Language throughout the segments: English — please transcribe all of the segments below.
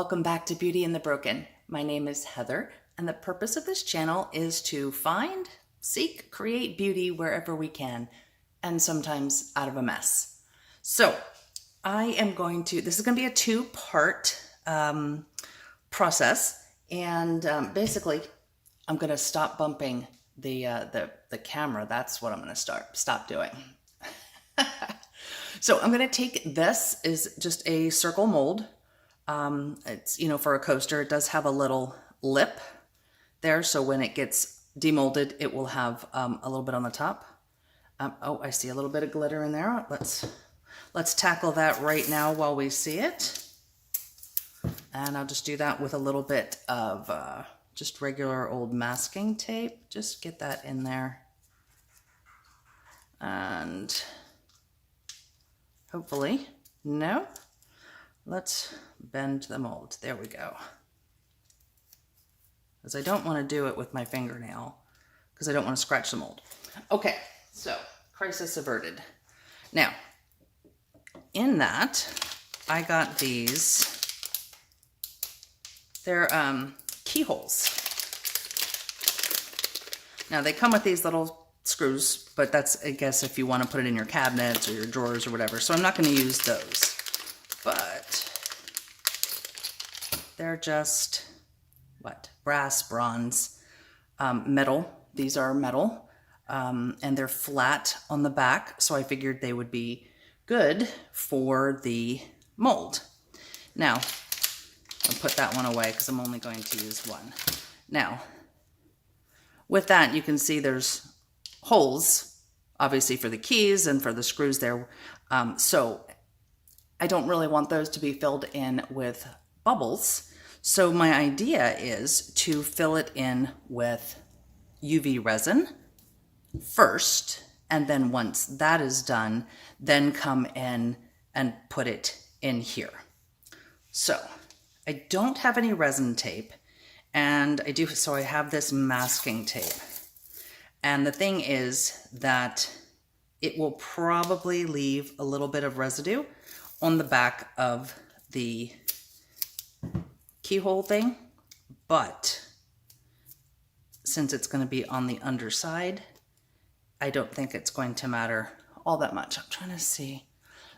Welcome back to Beauty in the Broken. My name is Heather, and the purpose of this channel is to find, seek, create beauty wherever we can, and sometimes out of a mess. So I am going to, this is going to be a two-part process, and basically I'm going to stop bumping the camera. That's what I'm going to stop doing. So I'm going to take, this is just a circle mold. It's, for a coaster, it does have a little lip there. So when it gets demolded, it will have a little bit on the top. Oh, I see a little bit of glitter in there. Let's tackle that right now while we see it. And I'll just do that with a little bit of just regular old masking tape. Just get that in there. And hopefully, no. Let's bend the mold. There we go. Because I don't want to do it with my fingernail because I don't want to scratch the mold. Okay, so crisis averted. Now, in that, I got these. They're keyholes. Now, they come with these little screws, but that's, I guess, if you want to put it in your cabinets or your drawers or whatever. So I'm not going to use those. But they're just, brass, bronze, metal. These are metal, and they're flat on the back, so I figured they would be good for the mold. Now, I'll put that one away because I'm only going to use one. Now, with that, you can see there's holes, obviously for the keys and for the screws there. So I don't really want those to be filled in with bubbles. So my idea is to fill it in with UV resin first, and then once that is done, then come in and put it in here. So I don't have any resin tape, and so I have this masking tape. And the thing is that it will probably leave a little bit of residue on the back of the keyhole thing, but since it's going to be on the underside, I don't think it's going to matter all that much. I'm trying to see.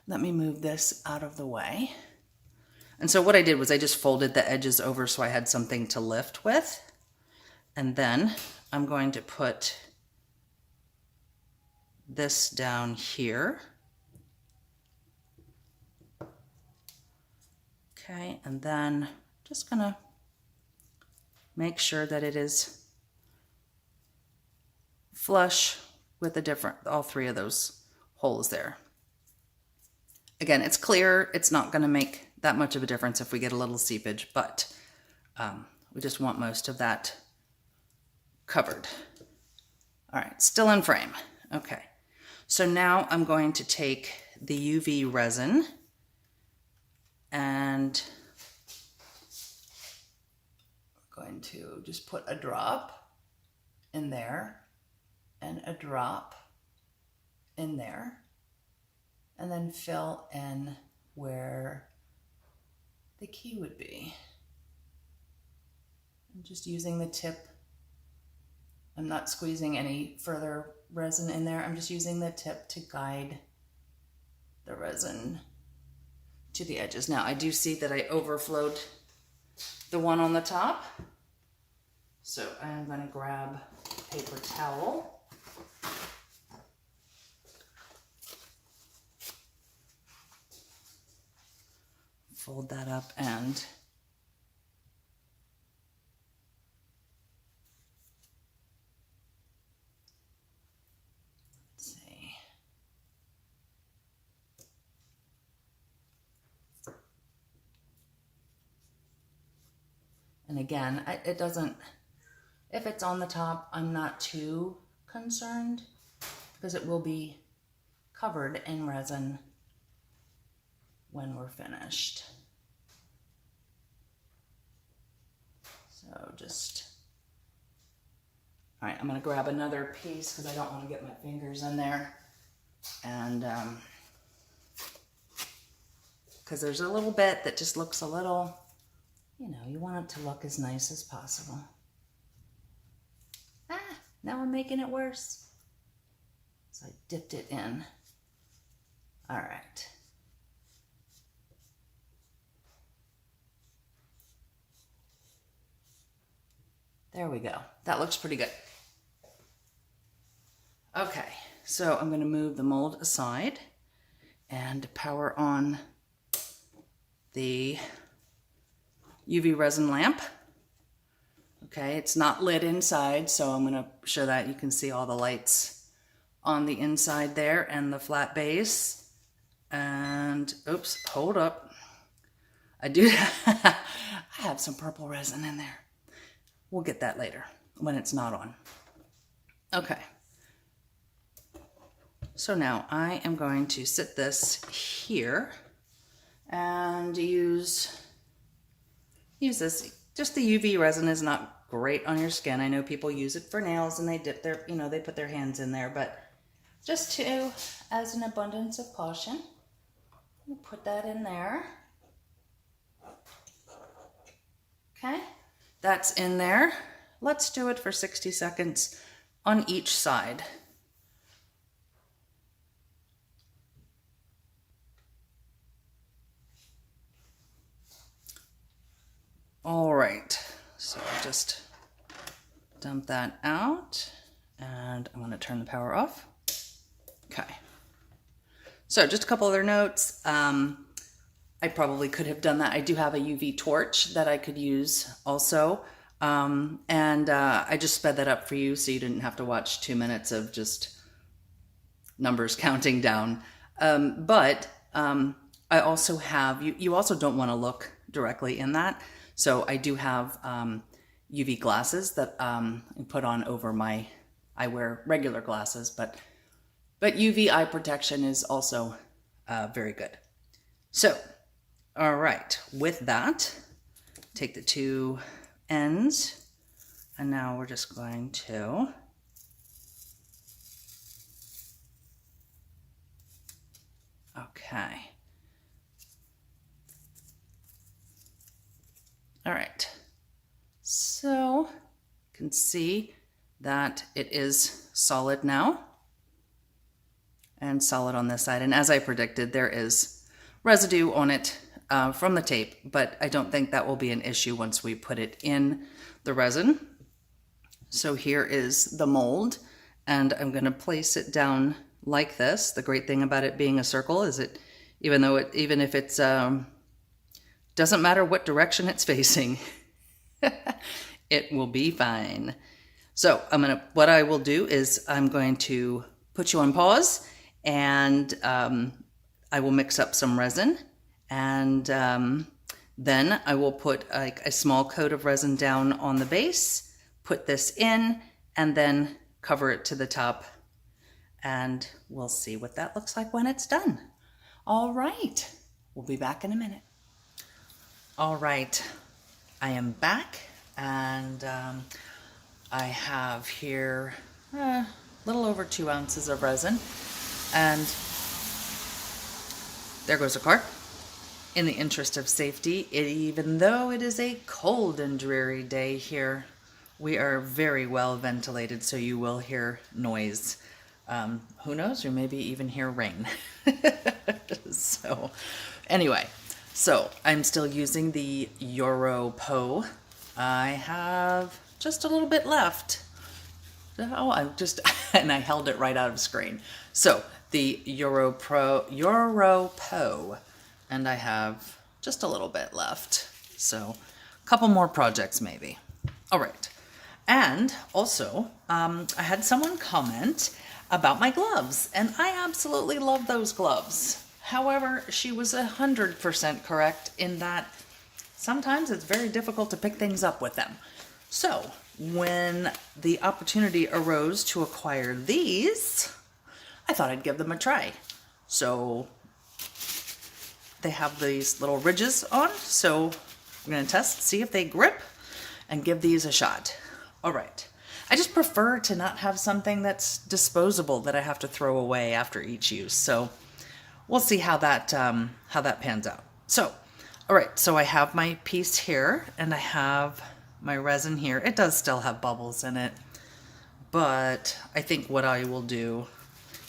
Let me move this out of the way. And so what I did was I just folded the edges over so I had something to lift with. And then I'm going to put this down here. Okay, and then just gonna make sure that it is flush with all three of those holes there. Again, it's clear, it's not gonna make that much of a difference if we get a little seepage, but we just want most of that covered. All right, still in frame. Okay, so now I'm going to take the UV resin and we're going to just put a drop in there and a drop in there, and then fill in where the key would be. I'm just using the tip. I'm not squeezing any further resin in there. I'm just using the tip to guide the resin to the edges. Now I do see that I overflowed the one on the top. So I'm going to grab a paper towel. Fold that up and let's see. And again, it doesn't, if it's on the top, I'm not too concerned because it will be covered in resin when we're finished. So just, all right, I'm gonna grab another piece because I don't want to get my fingers in there. And because there's a little bit that just looks a little You know, you want it to look as nice as possible. Ah, now I'm making it worse. So I dipped it in. All right. There we go. That looks pretty good. Okay, so I'm going to move the mold aside and power on the UV resin lamp. Okay, it's not lit inside, so I'm going to show that. You can see all the lights on the inside there and the flat base. And, oops, hold up. I do, I have some purple resin in there. We'll get that later when it's not on. Okay. So now I am going to sit this here and use this. Just the UV resin is not great on your skin. I know people use it for nails and they dip their, you know, they put their hands in there, but just to, as an abundance of caution, we'll put that in there. Okay, that's in there. Let's do it for 60 seconds on each side. All right, so just dump that out and I'm going to turn the power off. Okay, so just a couple other notes. I probably could have done that. I do have a UV torch that I could use also. I just sped that up for you so you didn't have to watch 2 minutes of just numbers counting down. I also have, you also don't want to look directly in that. So I do have UV glasses that I put on over my, I wear regular glasses, but UV eye protection is also very good. So, all right, with that, take the two ends, and now we're just going to okay. All right, so you can see that it is solid now and solid on this side. And as I predicted, there is residue on it from the tape, but I don't think that will be an issue once we put it in the resin. So here is the mold, and I'm going to place it down like this. The great thing about it being a circle is it, even if it's doesn't matter what direction it's facing, it will be fine. So what I will do is I'm going to put you on pause, and I will mix up some resin, and then I will put like a small coat of resin down on the base, put this in, and then cover it to the top, and we'll see what that looks like when it's done. All right, we'll be back in a minute. All right, I am back, and I have here a little over 2 ounces of resin, and there goes a car. In the interest of safety, even though it is a cold and dreary day here, we are very well ventilated, so you will hear noise. Who knows, you maybe even hear rain. So anyway, so I'm still using the Euro Po. I have just a little bit left. Oh, and I held it right out of screen. So the Euro Po, and I have just a little bit left. So a couple more projects maybe. All right. And also, I had someone comment about my gloves, and I absolutely love those gloves. However, she was 100% correct in that sometimes it's very difficult to pick things up with them. So when the opportunity arose to acquire these, I thought I'd give them a try. So they have these little ridges on, so I'm going to test, see if they grip, and give these a shot. All right. I just prefer to not have something that's disposable that I have to throw away after each use. So we'll see how that pans out. So All right, so I have my piece here and I have my resin here. It does still have bubbles in it, but I think what I will do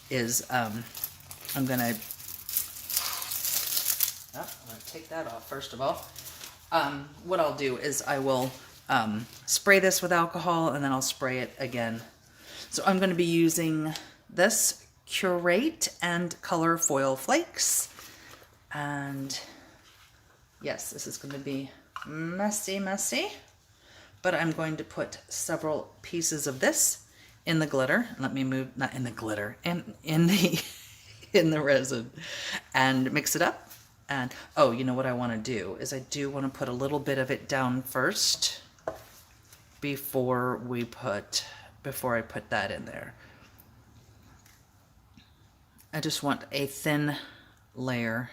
is I'm gonna take that off first of all. What I'll do is I will spray this with alcohol and then I'll spray it again. So I'm going to be using this Curate and Color Foil Flakes. And yes, this is going to be messy, but I'm going to put several pieces of this in the glitter. Let me move, not in the glitter, in the in the resin, and mix it up. And oh, you know what I want to do is I do want to put a little bit of it down first before I put that in there. I just want a thin layer,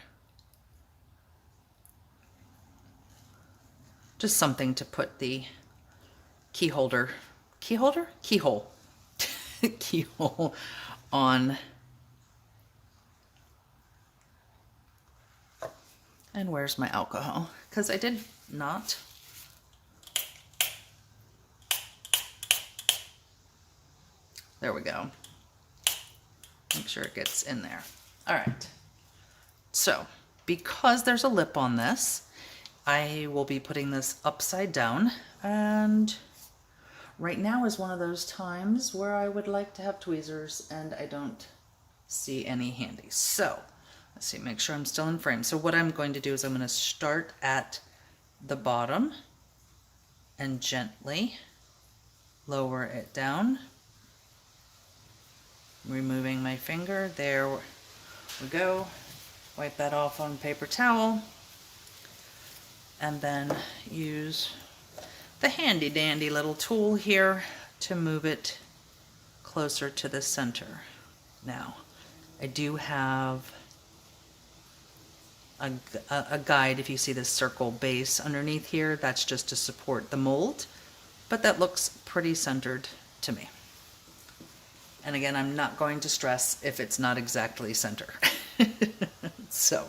just something to put the keyhole keyhole on. And where's my alcohol? Because I did not. There we go. Make sure it gets in there. All right. So, because there's a lip on this, I will be putting this upside down. And right now is one of those times where I would like to have tweezers and I don't see any handy. So, let's see, make sure I'm still in frame. So what I'm going to do is I'm going to start at the bottom and gently lower it down. Removing my finger. There we go. Wipe that off on paper towel. And then use the handy dandy little tool here to move it closer to the center. Now, I do have a guide. If you see this circle base underneath here, that's just to support the mold, but that looks pretty centered to me. And again, I'm not going to stress if it's not exactly center. So,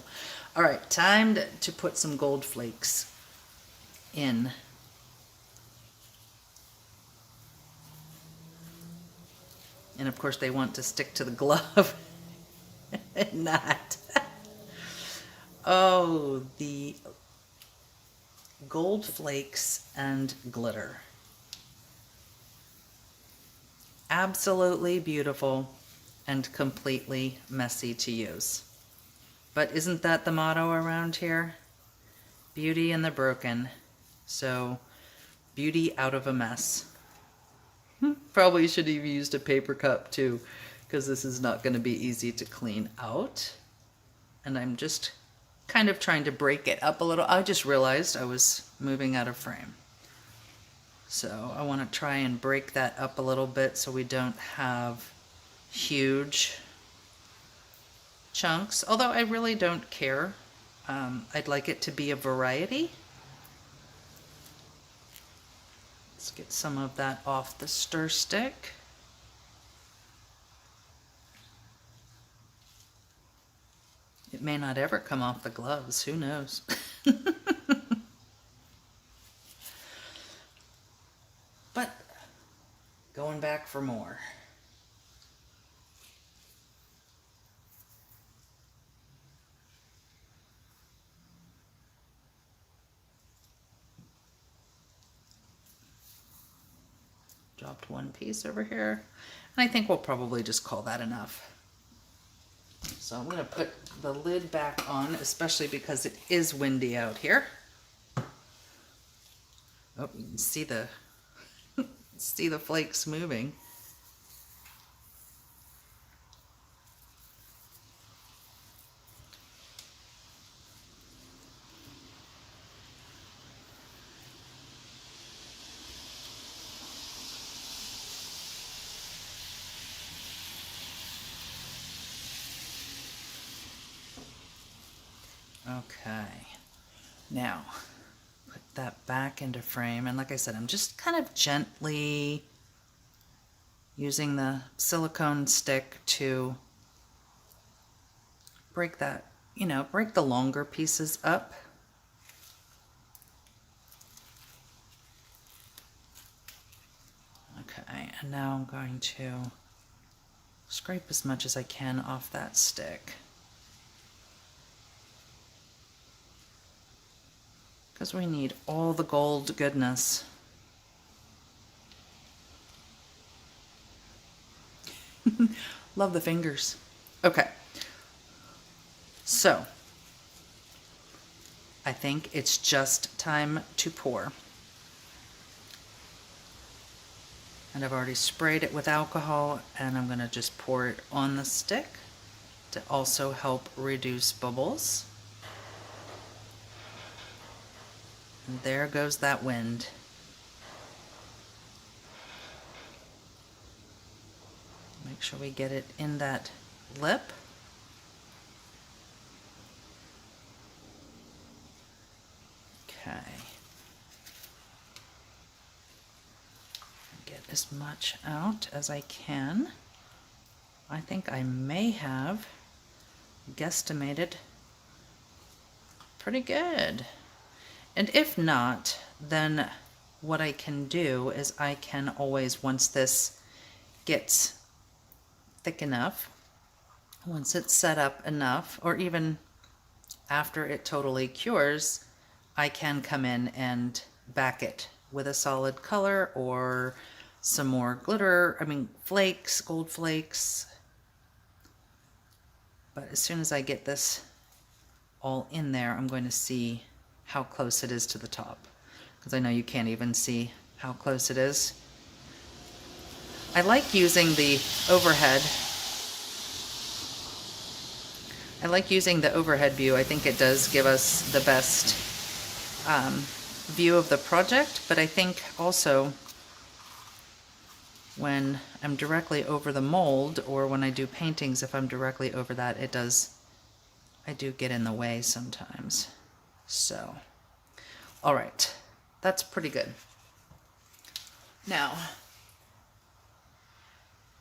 all right, time to put some gold flakes in. And of course they want to stick to the glove and not. Oh, the gold flakes and glitter. Absolutely beautiful and completely messy to use. But isn't that the motto around here? Beauty in the broken. So, beauty out of a mess. Probably should have used a paper cup too, because this is not going to be easy to clean out. And I'm just kind of trying to break it up a little. I just realized I was moving out of frame. So I want to try and break that up a little bit so we don't have huge chunks. Although I really don't care. I'd like it to be a variety. Let's get some of that off the stir stick. It may not ever come off the gloves, who knows? But going back for more. Dropped one piece over here, and I think we'll probably just call that enough. So I'm going to put the lid back on, especially because it is windy out here. Oh, you can see the see the flakes moving. Okay, now put that back into frame, and like I said, I'm just kind of gently using the silicone stick to break that, break the longer pieces up. Okay, and now I'm going to scrape as much as I can off that stick, because we need all the gold goodness. Love the fingers. Okay, so I think it's just time to pour. And I've already sprayed it with alcohol, and I'm going to just pour it on the stick to also help reduce bubbles. And there goes that wind. Make sure we get it in that lip. Okay. Get as much out as I can. I think I may have guesstimated pretty good. And if not, then what I can do is I can always, once this gets thick enough, once it's set up enough, or even after it totally cures, I can come in and back it with a solid color or some more glitter, flakes, gold flakes. But as soon as I get this all in there, I'm going to see how close it is to the top, because I know you can't even see how close it is. I like using the overhead. I like using the overhead view. I think it does give us the best view of the project, but I think also when I'm directly over the mold, or when I do paintings, if I'm directly over that, I do get in the way sometimes. So, all right, that's pretty good. Now,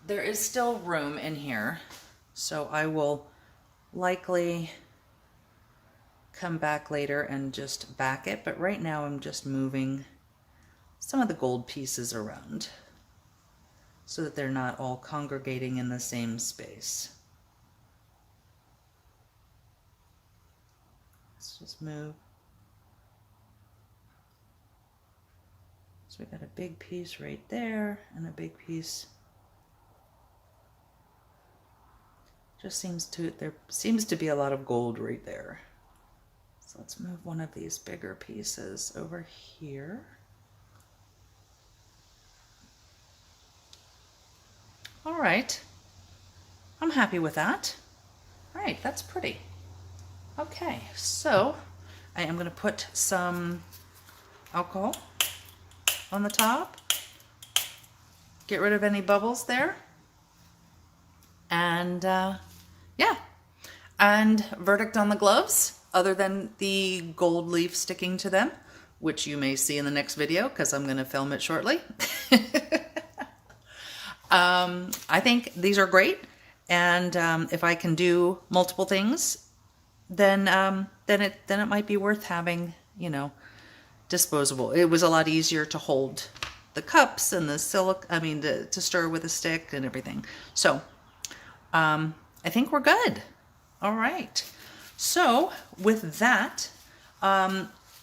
there is still room in here, so I will likely come back later and just back it, but right now I'm just moving some of the gold pieces around so that they're not all congregating in the same space. Let's just move. So we got a big piece right there and a big piece. There seems to be a lot of gold right there. So let's move one of these bigger pieces over here. All right, I'm happy with that. All right, that's pretty. Okay, so I am going to put some alcohol on the top, get rid of any bubbles there, and yeah, and verdict on the gloves, other than the gold leaf sticking to them, which you may see in the next video because I'm going to film it shortly. I think these are great, and if I can do multiple things, then it might be worth having, disposable. It was a lot easier to hold the cups and the to stir with a stick and everything. So I think we're good. All right. So with that,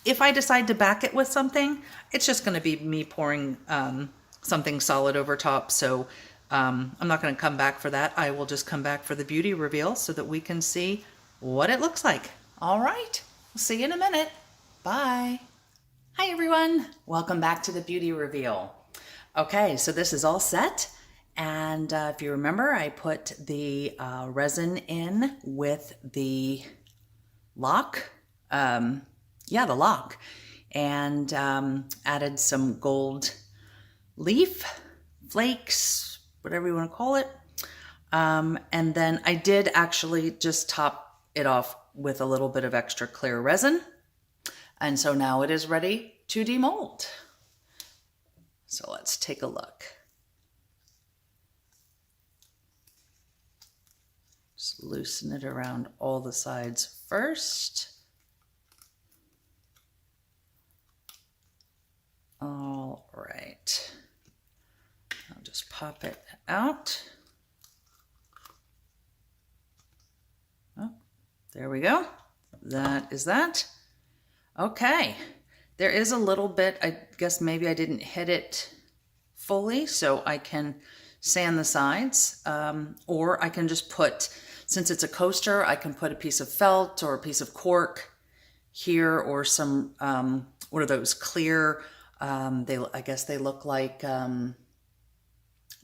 if I decide to back it with something, it's just going to be me pouring something solid over top. So I'm not going to come back for that. I will just come back for the beauty reveal so that we can see what it looks like. All right. We'll see you in a minute. Bye. Hi, everyone. Welcome back to the beauty reveal. Okay, so this is all set. And if you remember, I put the resin in with the lock. The lock. And added some gold leaf, flakes, whatever you want to call it. And then I did actually just top it off with a little bit of extra clear resin. And so now it is ready to demold. So let's take a look. Just loosen it around all the sides first. All right. pop it out. Oh, there we go. That is that. Okay. There is a little bit, I guess maybe I didn't hit it fully, so I can sand the sides, or I can just put, since it's a coaster, I can put a piece of felt or a piece of cork here, or some, what are those, clear, I guess they look like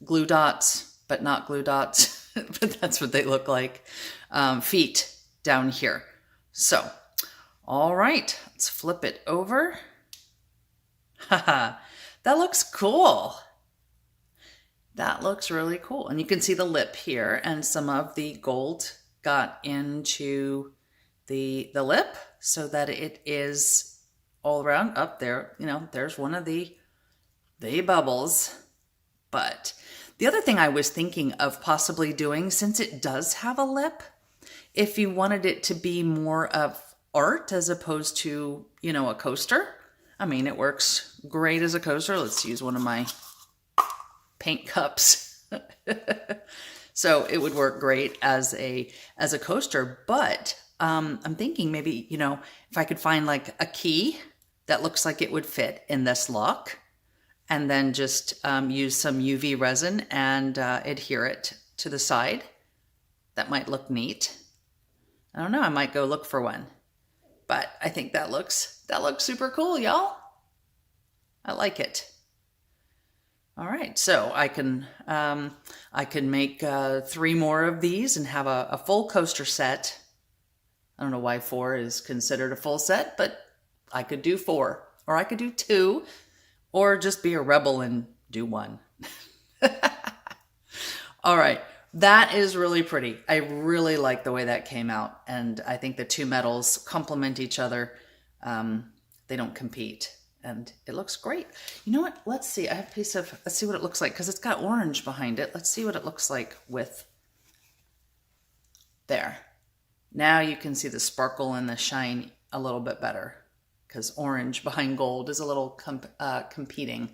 glue dots, but not glue dots, but that's what they look like, feet down here. So, all right, let's flip it over. Haha, that looks cool. That looks really cool. And you can see the lip here, and some of the gold got into the lip so that it is all around up there. You know, there's one of the bubbles. But the other thing I was thinking of possibly doing, since it does have a lip, if you wanted it to be more of art as opposed to, you know, a coaster. I mean, it works great as a coaster. Let's use one of my paint cups. So it would work great as a coaster, but I'm thinking maybe, you know, if I could find like a key that looks like it would fit in this lock, and then just use some UV resin and adhere it to the side. That might look neat. I don't know, I might go look for one. But I think that looks super cool, y'all. I like it. All right, so I can make 3 more of these and have a full coaster set. I don't know why 4 is considered a full set, but I could do 4, or I could do 2, or just be a rebel and do 1. All right, that is really pretty. I really like the way that came out, and I think the 2 metals complement each other. They don't compete, and it looks great. You know what? Let's see. I have a piece of, let's see what it looks like, because it's got orange behind it. Let's see what it looks like with, there. Now you can see the sparkle and the shine a little bit better, because orange behind gold is a little competing.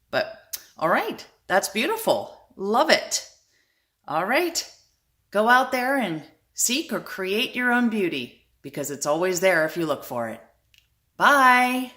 But all right, that's beautiful. Love it. All right, go out there and seek or create your own beauty, because it's always there if you look for it. Bye.